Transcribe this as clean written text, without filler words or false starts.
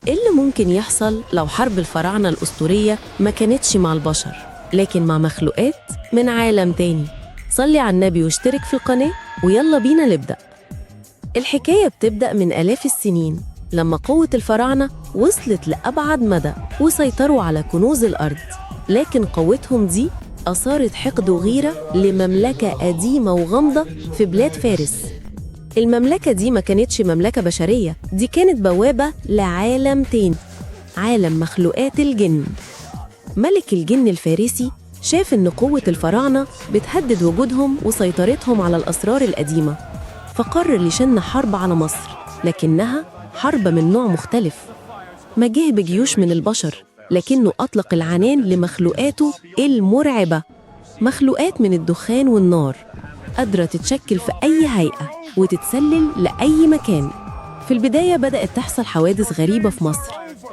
إيه اللي ممكن يحصل لو حرب الفراعنة الأسطورية ما كانتش مع البشر لكن مع مخلوقات من عالم تاني؟ صلي على النبي واشترك في القناة ويلا بينا نبدأ. الحكاية بتبدأ من آلاف السنين لما قوة الفراعنة وصلت لأبعد مدى وسيطروا على كنوز الأرض، لكن قوتهم دي أثارت حقد وغيرة لمملكة قديمة وغامضة في بلاد فارس. المملكة دي ما كانتش مملكة بشرية، دي كانت بوابة لعالم تاني، عالم مخلوقات الجن. ملك الجن الفارسي شاف إن قوة الفراعنة بتهدد وجودهم وسيطرتهم على الأسرار القديمة، فقرر يشن حرب على مصر، لكنها حرب من نوع مختلف. ما جه بجيوش من البشر، لكنه أطلق العنان لمخلوقاته المرعبة، مخلوقات من الدخان والنار قادرة تتشكل في أي هيئة وتتسلل لأي مكان. في البداية بدأت تحصل حوادث غريبة في مصر،